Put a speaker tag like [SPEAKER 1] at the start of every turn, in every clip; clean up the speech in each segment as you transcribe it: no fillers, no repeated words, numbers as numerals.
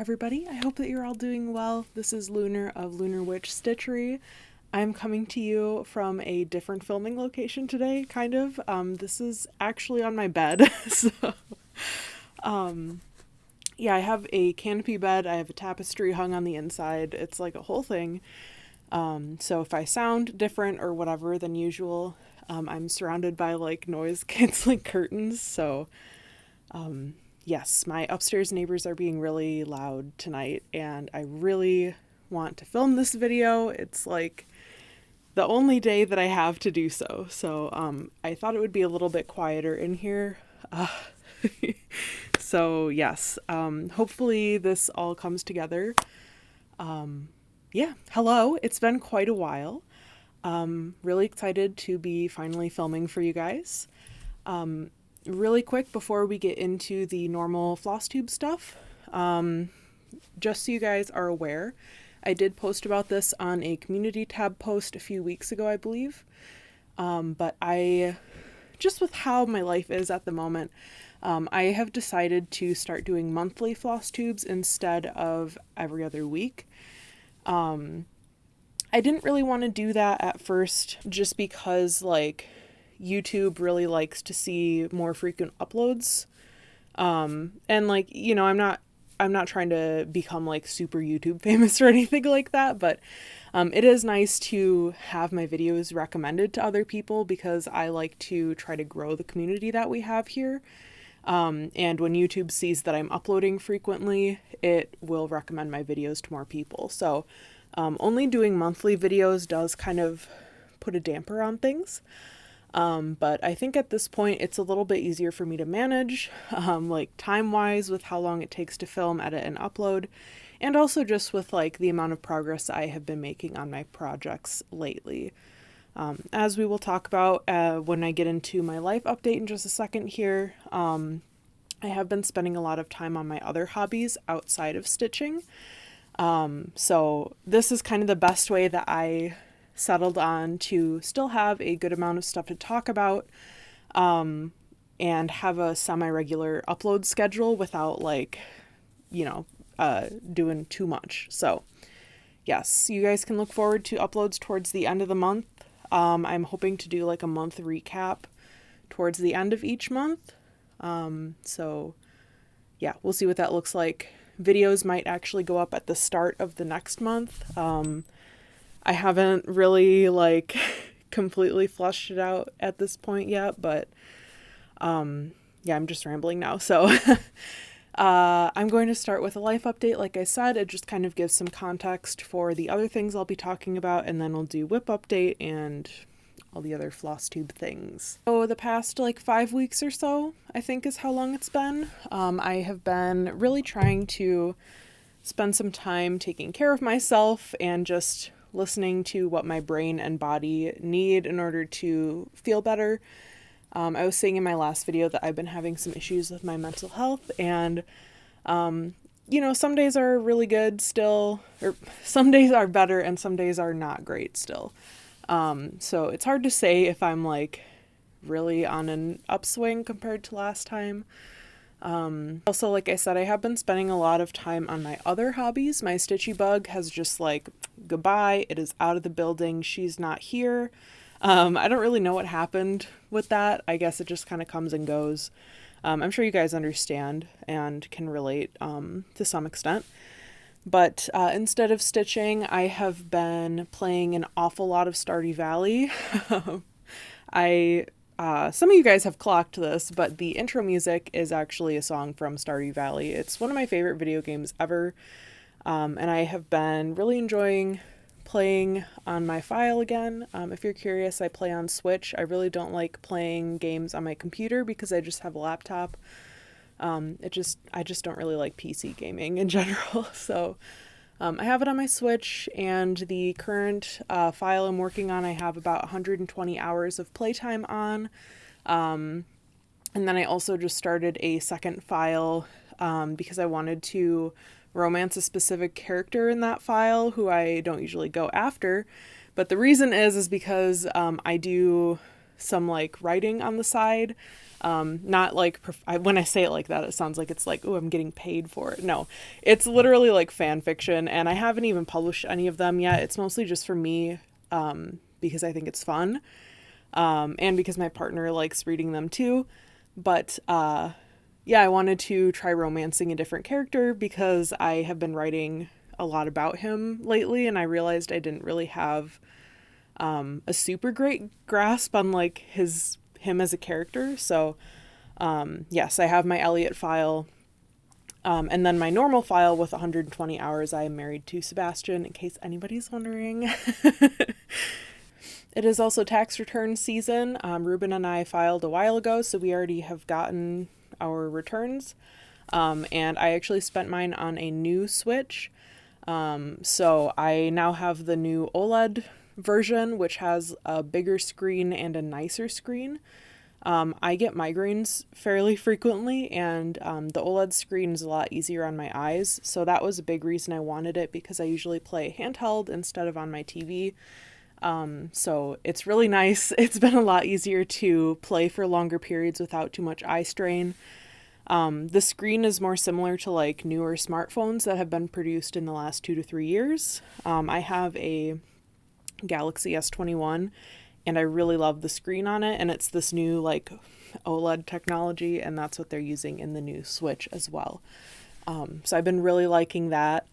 [SPEAKER 1] everybody. I hope that you're all doing well. This is Lunar of Lunar Witch Stitchery. I'm coming to you from a different filming location today, kind of. This is actually on my bed. Yeah, I have a canopy bed. I have a tapestry hung on the inside. It's like a whole thing. So if I sound different or whatever than usual, I'm surrounded by like noise canceling curtains. So, yes, my upstairs neighbors are being really loud tonight, and I really want to film this video. It's like the only day that I have to do so. So, I thought it would be a little bit quieter in here. So yes, hopefully this all comes together. Yeah, hello. It's been quite a while. Really excited to be finally filming for you guys. Really quick before we get into the normal Flosstube stuff, just so you guys are aware, I did post about this on a community tab post a few weeks ago, I believe. But just with how my life is at the moment, I have decided to start doing monthly Flosstubes instead of every other week. I didn't really want to do that at first just because like YouTube really likes to see more frequent uploads. And like, you know, I'm not trying to become like super YouTube famous or anything like that, but it is nice to have my videos recommended to other people because I like to try to grow the community that we have here. And when YouTube sees that I'm uploading frequently, it will recommend my videos to more people. So only doing monthly videos does kind of put a damper on things. But I think at this point it's a little bit easier for me to manage, like time-wise with how long it takes to film, edit, and upload, and also just with like the amount of progress I have been making on my projects lately. As we will talk about when I get into my life update in just a second here, I have been spending a lot of time on my other hobbies outside of stitching. So this is kind of the best way that I settled on to still have a good amount of stuff to talk about, and have a semi-regular upload schedule without like, you know, doing too much. So yes, you guys can look forward to uploads towards the end of the month. I'm hoping to do like a month recap towards the end of each month. So yeah, we'll see what that looks like. Videos might actually go up at the start of the next month. I haven't really like completely flushed it out at this point yet, but yeah, I'm just rambling now. So I'm going to start with a life update. Like I said, it just kind of gives some context for the other things I'll be talking about, and then we'll do whip update and all the other Flosstube things. So the past like 5 weeks or so, I think is how long it's been. I have been really trying to spend some time taking care of myself and just listening to what my brain and body need in order to feel better. I was saying in my last video that I've been having some issues with my mental health, and you know, some days are really good still, or some days are better and some days are not great still. So it's hard to say if I'm like really on an upswing compared to last time. Also, like I said, I have been spending a lot of time on my other hobbies. My Stitchy Bug has just like, goodbye. It is out of the building. She's not here. I don't really know what happened with that. I guess it just kind of comes and goes. I'm sure you guys understand and can relate, to some extent. But, instead of stitching, I have been playing an awful lot of Stardew Valley. Some of you guys have clocked this, but the intro music is actually a song from Stardew Valley. It's one of my favorite video games ever, and I have been really enjoying playing on my file again. If you're curious, I play on Switch. I really don't like playing games on my computer because I just have a laptop. I just don't really like PC gaming in general, so I have it on my Switch, and the current file I'm working on, I have about 120 hours of playtime on. And then I also just started a second file because I wanted to romance a specific character in that file who I don't usually go after. But the reason is because I do some like writing on the side. Not like, when I say it like that, it sounds like it's like, oh, I'm getting paid for it. No, it's literally like fan fiction, and I haven't even published any of them yet. It's mostly just for me, because I think it's fun, and because my partner likes reading them too. But yeah, I wanted to try romancing a different character because I have been writing a lot about him lately, and I realized I didn't really have a super great grasp on like him as a character. So yes, I have my Elliot file, and then my normal file with 120 hours. I am married to Sebastian, in case anybody's wondering. It is also tax return season. Ruben and I filed a while ago, so we already have gotten our returns, and I actually spent mine on a new Switch. So I now have the new OLED version, which has a bigger screen and a nicer screen. I get migraines fairly frequently, and the OLED screen is a lot easier on my eyes. So that was a big reason I wanted it, because I usually play handheld instead of on my TV. So it's really nice. It's been a lot easier to play for longer periods without too much eye strain. The screen is more similar to like newer smartphones that have been produced in the last 2 to 3 years. I have a Galaxy S21, and I really love the screen on it, and it's this new like OLED technology, and that's what they're using in the new Switch as well. So I've been really liking that.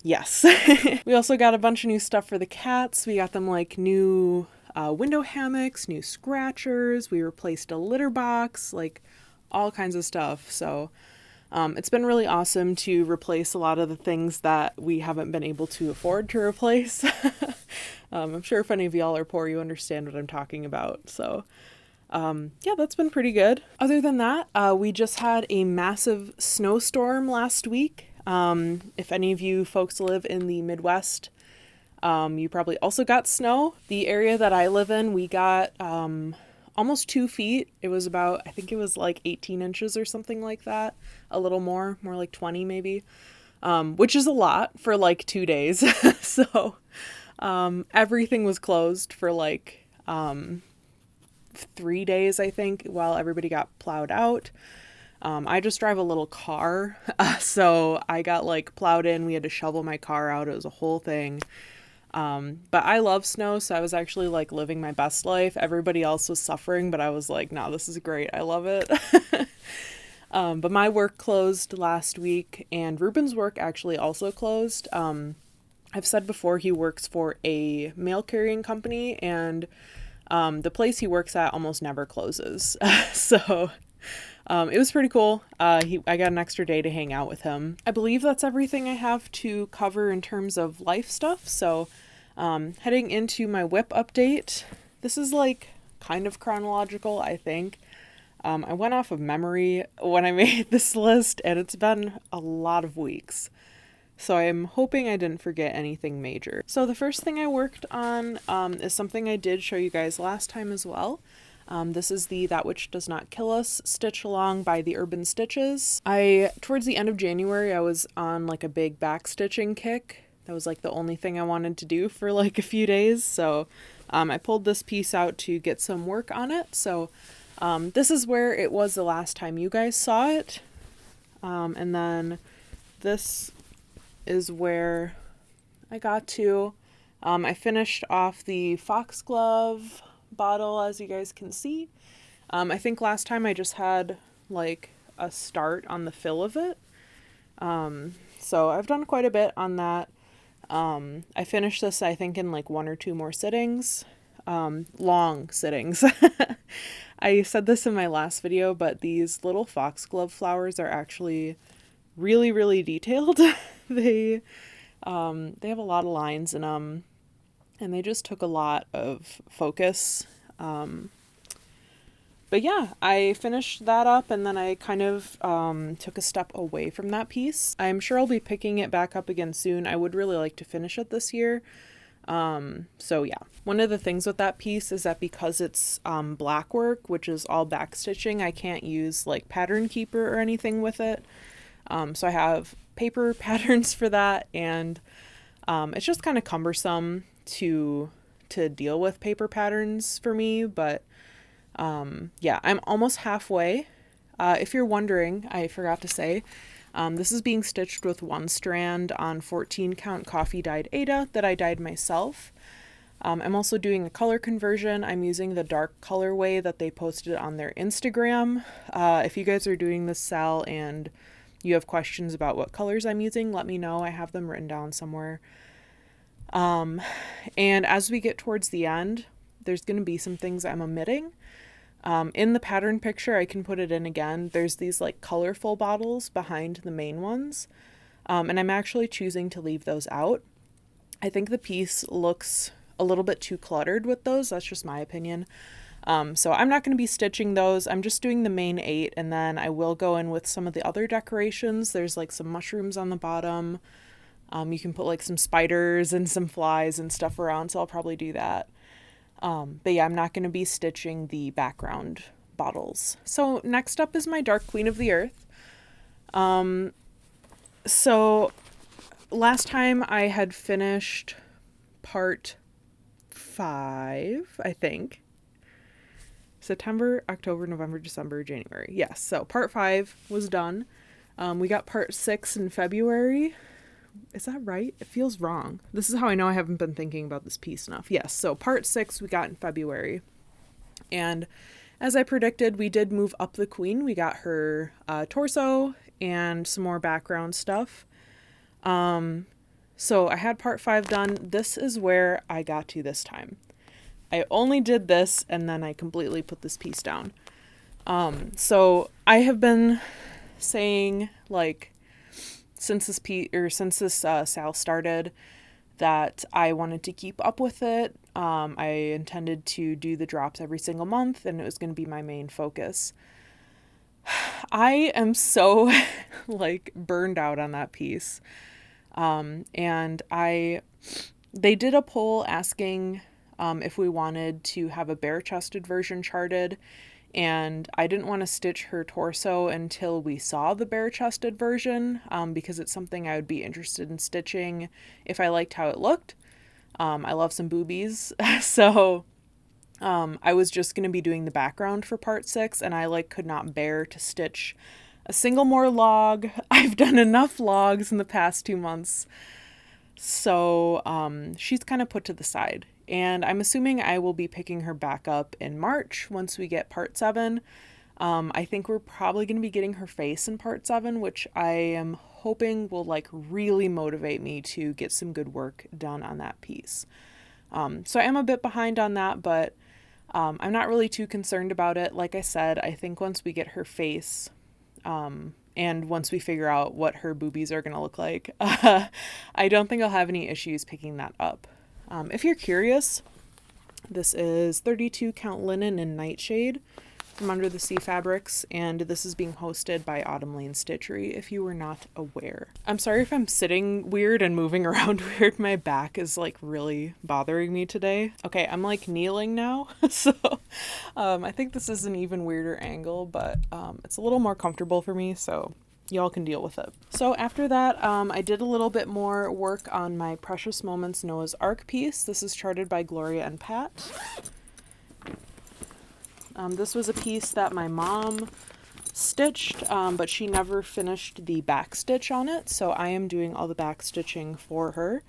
[SPEAKER 1] Yes. We also got a bunch of new stuff for the cats. We got them like new window hammocks, new scratchers. We replaced a litter box, like all kinds of stuff. So it's been really awesome to replace a lot of the things that we haven't been able to afford to replace. I'm sure if any of y'all are poor, you understand what I'm talking about. So yeah, that's been pretty good. Other than that, we just had a massive snowstorm last week. If any of you folks live in the Midwest, you probably also got snow. The area that I live in, we got almost 2 feet. It was about, I think it was like 18 inches or something like that. A little more like 20 maybe, which is a lot for like 2 days. So everything was closed for like 3 days, I think, while everybody got plowed out. I just drive a little car, so I got like plowed in. We had to shovel my car out. It was a whole thing. But I love snow, so I was actually like living my best life. Everybody else was suffering, but I was like, no, this is great. I love it. But my work closed last week, and Ruben's work actually also closed. I've said before, he works for a mail carrying company, and the place he works at almost never closes. So it was pretty cool. I got an extra day to hang out with him. I believe that's everything I have to cover in terms of life stuff. So heading into my whip update, this is like kind of chronological, I think. I went off of memory when I made this list, and it's been a lot of weeks. So I'm hoping I didn't forget anything major. So the first thing I worked on is something I did show you guys last time as well. This is the That Which Does Not Kill Us stitch along by the Urban Stitches. Towards the end of January, I was on like a big back stitching kick. That was like the only thing I wanted to do for like a few days. So I pulled this piece out to get some work on it. So this is where it was the last time you guys saw it. And then this is where I got to. I finished off the foxglove bottle, as you guys can see. I think last time I just had like a start on the fill of it. So I've done quite a bit on that. I finished this, I think, in like 1 or 2 more sittings. Long sittings. I said this in my last video, but these little foxglove flowers are actually really, really detailed. They have a lot of lines in them, and they just took a lot of focus. But yeah, I finished that up, and then I kind of took a step away from that piece. I'm sure I'll be picking it back up again soon. I would really like to finish it this year. So yeah, one of the things with that piece is that because it's black work, which is all back stitching, I can't use like pattern keeper or anything with it. So I have paper patterns for that, and it's just kind of cumbersome to to deal with paper patterns for me, but yeah, I'm almost halfway. If you're wondering, I forgot to say, this is being stitched with 1 strand on 14 count coffee dyed Aida that I dyed myself. I'm also doing a color conversion. I'm using the dark colorway that they posted on their Instagram. If you guys are doing this, Sal, and you have questions about what colors I'm using, let me know. I have them written down somewhere. And as we get towards the end, there's going to be some things I'm omitting. In the pattern picture, I can put it in again. There's these like colorful bottles behind the main ones. And I'm actually choosing to leave those out. I think the piece looks a little bit too cluttered with those. That's just my opinion. So I'm not going to be stitching those. I'm just doing the main 8, and then I will go in with some of the other decorations. There's like some mushrooms on the bottom. You can put like some spiders and some flies and stuff around, so I'll probably do that. But yeah, I'm not going to be stitching the background bottles. So next up is my Dark Queen of the Earth. So last time I had finished part 5, I think. September, October, November, December, January. Yes, so part 5 was done. We got part 6 in February. Is that right? It feels wrong. This is how I know I haven't been thinking about this piece enough. Yes, so part 6 we got in February. And as I predicted, we did move up the queen. We got her torso and some more background stuff. So I had part 5 done. This is where I got to this time. I only did this and then I completely put this piece down. So I have been saying, like, since this sale started, that I wanted to keep up with it. I intended to do the drops every single month, and it was going to be my main focus. I am so like burned out on that piece. And they did a poll asking if we wanted to have a bare-chested version charted, and I didn't want to stitch her torso until we saw the bare-chested version, because it's something I would be interested in stitching if I liked how it looked. I love some boobies, so I was just going to be doing the background for part 6, and I could not bear to stitch a single more log. I've done enough logs in the past 2 months. So she's kind of put to the side. And I'm assuming I will be picking her back up in March once we get part 7. I think we're probably going to be getting her face in part 7, which I am hoping will really motivate me to get some good work done on that piece. So I am a bit behind on that, but I'm not really too concerned about it. Like I said, I think once we get her face, and once we figure out what her boobies are going to look like, I don't think I'll have any issues picking that up. If you're curious, this is 32 count linen in Nightshade from Under the Sea Fabrics, and this is being hosted by Autumn Lane Stitchery, if you were not aware. I'm sorry if I'm sitting weird and moving around weird. My back is really bothering me today. Okay, I'm kneeling now, so I think this is an even weirder angle, but it's a little more comfortable for me, so y'all can deal with it. So after that, I did a little bit more work on my Precious Moments Noah's Ark piece. This is charted by Gloria and Pat. This was a piece that my mom stitched, but she never finished the back stitch on it, so I am doing all the back stitching for her.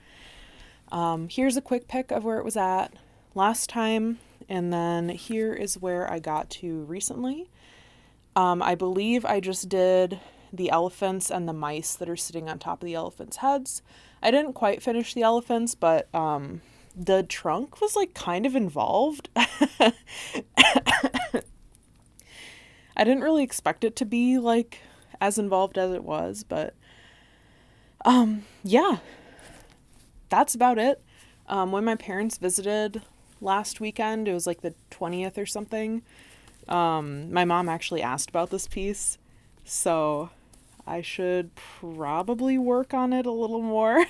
[SPEAKER 1] Here's a quick pic of where it was at last time, and then here is where I got to recently. I believe I just did the elephants and the mice that are sitting on top of the elephants' heads. I didn't quite finish the elephants, but the trunk was kind of involved. I didn't really expect it to be as involved as it was, but yeah, that's about it. When my parents visited last weekend, it was the 20th or something, my mom actually asked about this piece, so I should probably work on it a little more.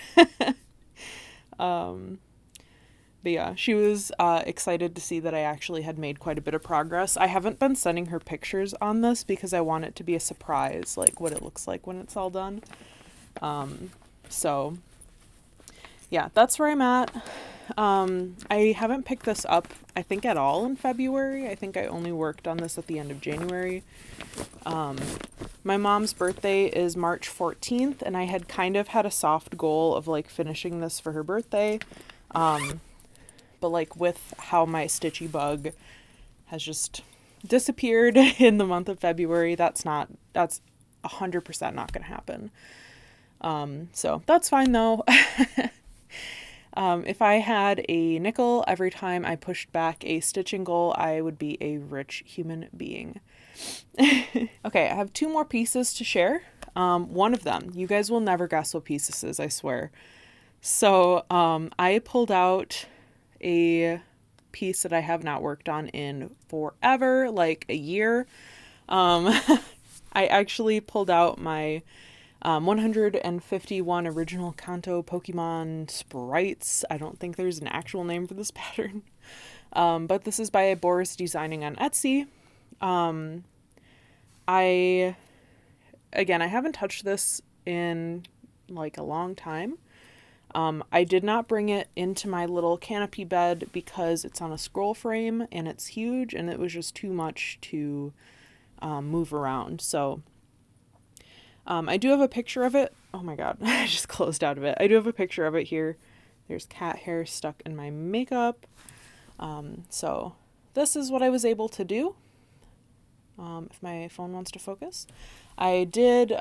[SPEAKER 1] But yeah, she was excited to see that I actually had made quite a bit of progress. I haven't been sending her pictures on this because I want it to be a surprise, what it looks like when it's all done. So yeah, that's where I'm at. I haven't picked this up, I think, at all in February. I think I only worked on this at the end of January. My mom's birthday is March 14th, and I had kind of had a soft goal of like finishing this for her birthday. But like with how my Stitchy Bug has just disappeared in the month of February, that's 100% not going to happen. So that's fine though. If I had a nickel every time I pushed back a stitching goal, I would be a rich human being. Okay, I have 2 more pieces to share. One of them, you guys will never guess what piece this is, I swear. So I pulled out a piece that I have not worked on in forever, like a year. I actually pulled out my 151 original Kanto Pokemon sprites. I don't think there's an actual name for this pattern. But this is by Boris Designing on Etsy. I haven't touched this in like a long time. I did not bring it into my little canopy bed because it's on a scroll frame and it's huge and it was just too much to move around. So I do have a picture of it. Oh my god, I just closed out of it. I do have a picture of it here. There's cat hair stuck in my makeup. So this is what I was able to do. If my phone wants to focus. I did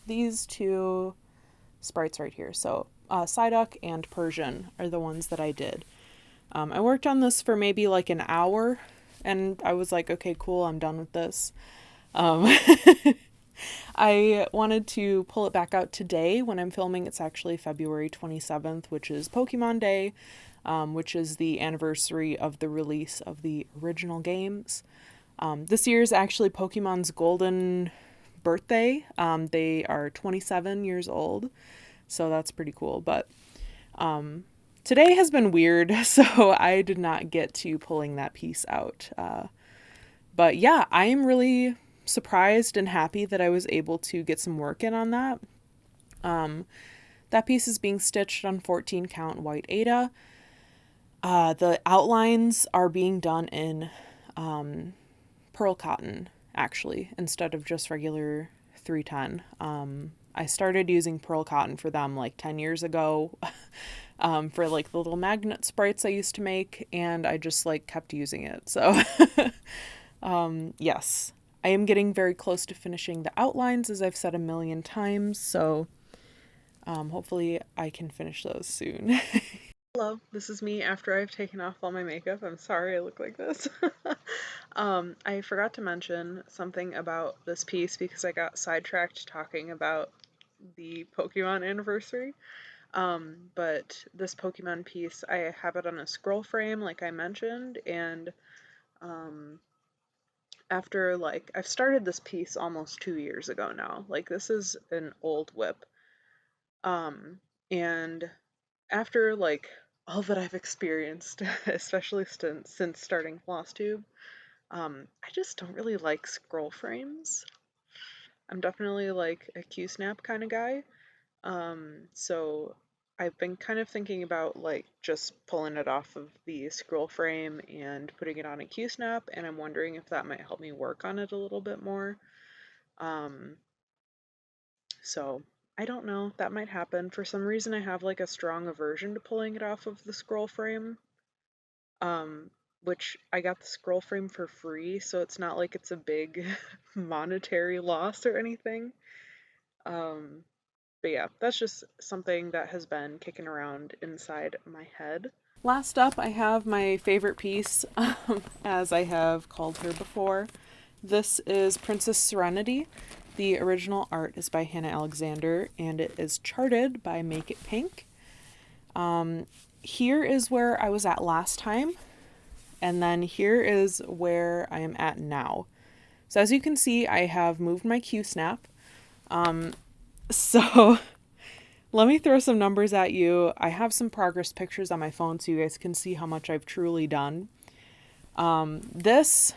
[SPEAKER 1] these 2 sprites right here. So Psyduck and Persian are the ones that I did. I worked on this for maybe like an hour and I was like, okay, cool, I'm done with this. I wanted to pull it back out today when I'm filming. It's actually February 27th, which is Pokemon Day, which is the anniversary of the release of the original games. This year is actually Pokemon's golden birthday. They are 27 years old, so that's pretty cool. But today has been weird, so I did not get to pulling that piece out. But yeah, I am really surprised and happy that I was able to get some work in on that. That piece is being stitched on 14 count white Ada. The outlines are being done in pearl cotton, actually, instead of just regular 310. I started using pearl cotton for them like 10 years ago for like the little magnet sprites I used to make, and I just like kept using it. So yes, I am getting very close to finishing the outlines, as I've said a million times, so hopefully I can finish those soon. Hello, this is me after I've taken off all my makeup. I'm sorry I look like this. I forgot to mention something about this piece because I got sidetracked talking about the Pokemon anniversary. But this Pokemon piece, I have it on a scroll frame like I mentioned, and after like, I've started this piece almost 2 years ago now. Like, this is an old whip. And after like all that I've experienced, especially since starting Flosstube, I just don't really like scroll frames. I'm definitely like a Q-snap kind of guy. So I've been kind of thinking about like just pulling it off of the scroll frame and putting it on a Q-snap, and I'm wondering if that might help me work on it a little bit more. So I don't know, that might happen. For some reason I have like a strong aversion to pulling it off of the scroll frame. Which I got the scroll frame for free, so it's not like it's a big monetary loss or anything. But yeah, that's just something that has been kicking around inside my head. Last up, I have my favorite piece, as I have called her before. This is Princess Serenity. The original art is by Hannah Alexander, and it is charted by Make It Pink. Here is where I was at last time, and then here is where I am at now. So as you can see, I have moved my Q-snap. So let me throw some numbers at you. I have some progress pictures on my phone so you guys can see how much I've truly done. This,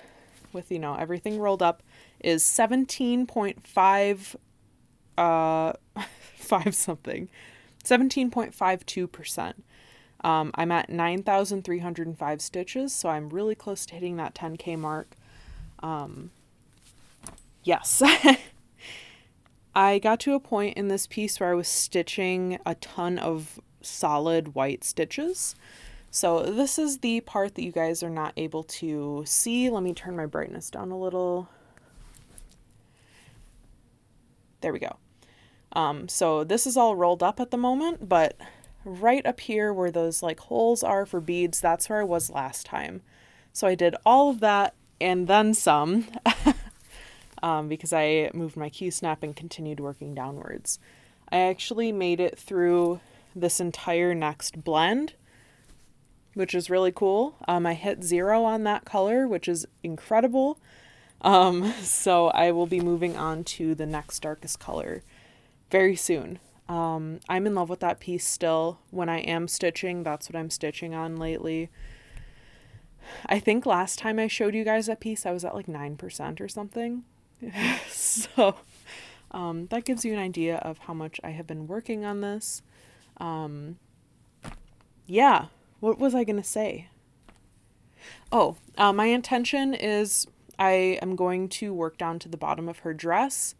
[SPEAKER 1] with, you know, everything rolled up, is 17.5, 5 something. 17.52%. I'm at 9,305 stitches, so I'm really close to hitting that 10K mark. Yes. I got to a point in this piece where I was stitching a ton of solid white stitches. So this is the part that you guys are not able to see. Let me turn my brightness down a little. There we go. So this is all rolled up at the moment, but right up here where those like holes are for beads, that's where I was last time. So I did all of that and then some because I moved my Q-snap and continued working downwards. I actually made it through this entire next blend, which is really cool. I hit 0 on that color, which is incredible. So I will be moving on to the next darkest color very soon. I'm in love with that piece still. When I am stitching, that's what I'm stitching on lately. I think last time I showed you guys that piece, I was at like 9% or something. So that gives you an idea of how much I have been working on this. Yeah, what was I going to say? Oh, my intention is I am going to work down to the bottom of her dress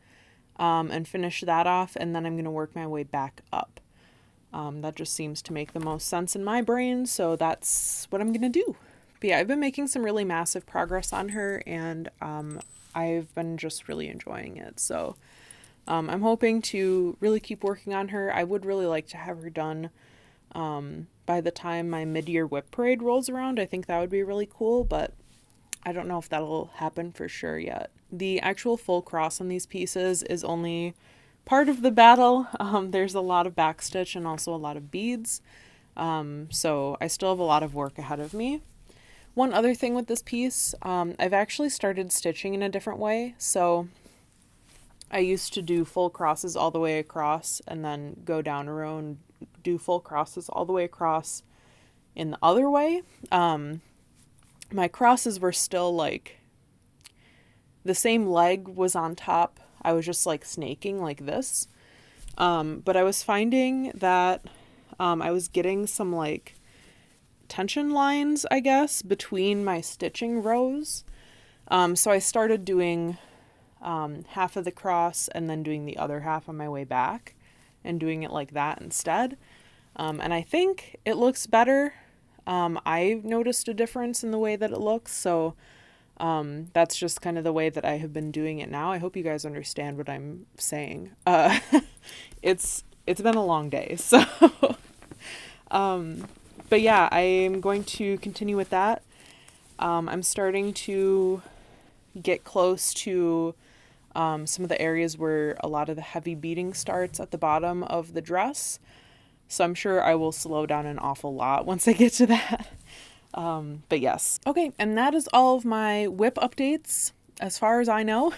[SPEAKER 1] and finish that off, and then I'm going to work my way back up. That just seems to make the most sense in my brain, so that's what I'm going to do. But yeah, I've been making some really massive progress on her, and I've been just really enjoying it. So I'm hoping to really keep working on her. I would really like to have her done by the time my mid-year whip parade rolls around. I think that would be really cool, but I don't know if that'll happen for sure yet. The actual full cross on these pieces is only part of the battle. There's a lot of backstitch and also a lot of beads. So I still have a lot of work ahead of me. One other thing with this piece, I've actually started stitching in a different way. So I used to do full crosses all the way across and then go down a row and do full crosses all the way across in the other way. My crosses were still like the same leg was on top. I was just like snaking like this. But I was finding that I was getting some like tension lines, I guess, between my stitching rows. So I started doing half of the cross and then doing the other half on my way back and doing it like that instead. And I think it looks better. I've noticed a difference in the way that it looks. So that's just kind of the way that I have been doing it now. I hope you guys understand what I'm saying. It's been a long day. So, but yeah, I'm going to continue with that. I'm starting to get close to some of the areas where a lot of the heavy beading starts at the bottom of the dress. So I'm sure I will slow down an awful lot once I get to that. But yes. Okay, and that is all of my whip updates as far as I know.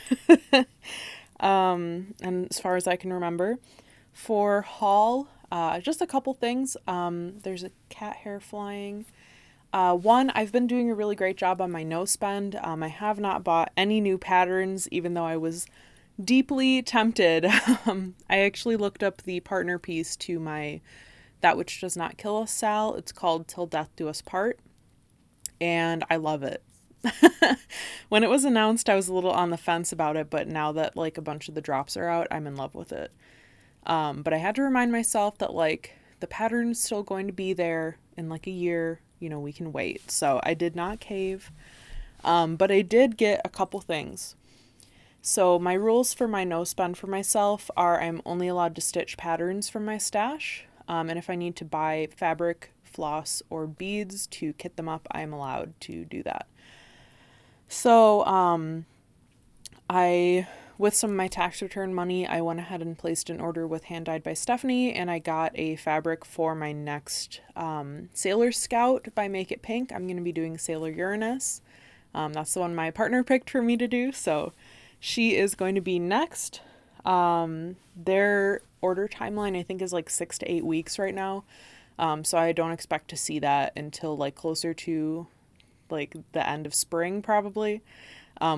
[SPEAKER 1] And as far as I can remember. For haul, just a couple things. There's a cat hair flying. One, I've been doing a really great job on my no spend. I have not bought any new patterns, even though I was deeply tempted. I actually looked up the partner piece to my That Which Does Not Kill Us Sal. It's called Till Death Do Us Part, and I love it. When it was announced, I was a little on the fence about it, but now that like a bunch of the drops are out, I'm in love with it. But I had to remind myself that like the pattern's still going to be there in like a year, we can wait. So I did not cave. But I did get a couple things. So my rules for my no spend for myself are I'm only allowed to stitch patterns from my stash. And if I need to buy fabric, floss, or beads to kit them up, I'm allowed to do that. So with some of my tax return money, I went ahead and placed an order with Hand Dyed by Stephanie, and I got a fabric for my next Sailor Scout by Make It Pink. I'm going to be doing Sailor Uranus. That's the one my partner picked for me to do, so she is going to be next. Their order timeline, I think, is like 6 to 8 weeks right now. So I don't expect to see that until like closer to like the end of spring probably,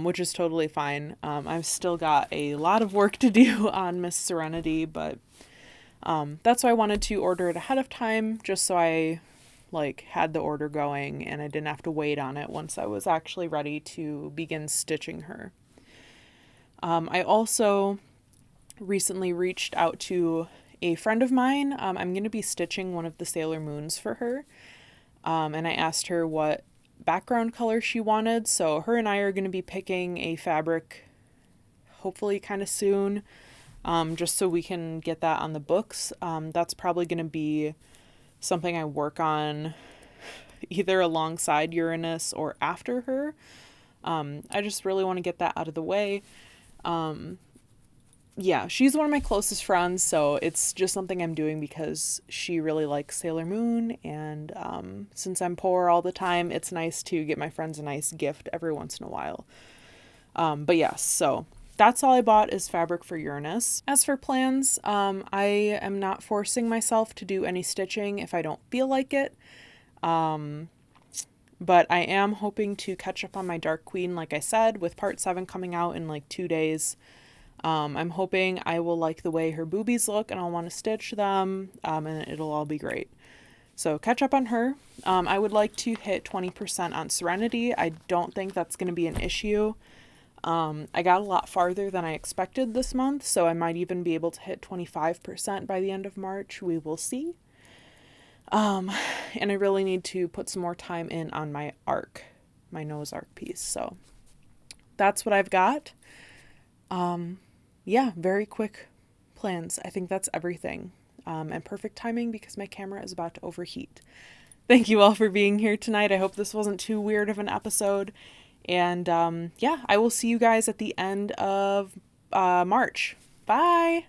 [SPEAKER 1] which is totally fine. I've still got a lot of work to do on Miss Serenity, but that's why I wanted to order it ahead of time, just so I like had the order going and I didn't have to wait on it once I was actually ready to begin stitching her. I also recently reached out to a friend of mine. I'm going to be stitching one of the Sailor Moons for her. And I asked her what background color she wanted. So her and I are going to be picking a fabric hopefully kind of soon, just so we can get that on the books. That's probably going to be something I work on either alongside Uranus or after her. I just really want to get that out of the way. Yeah, she's one of my closest friends, so it's just something I'm doing because she really likes Sailor Moon, and since I'm poor all the time, it's nice to get my friends a nice gift every once in a while. But yes, so that's all I bought is fabric for Uranus. As for plans, I am not forcing myself to do any stitching if I don't feel like it. But I am hoping to catch up on my Dark Queen, like I said, with part 7 coming out in like 2 days. I'm hoping I will like the way her boobies look and I'll want to stitch them, and it'll all be great. So catch up on her. I would like to hit 20% on Serenity. I don't think that's going to be an issue. I got a lot farther than I expected this month, so I might even be able to hit 25% by the end of March. We will see. And I really need to put some more time in on my arc, my nose arc piece. So that's what I've got. Yeah, very quick plans. I think that's everything. And perfect timing because my camera is about to overheat. Thank you all for being here tonight. I hope this wasn't too weird of an episode. And yeah, I will see you guys at the end of March. Bye!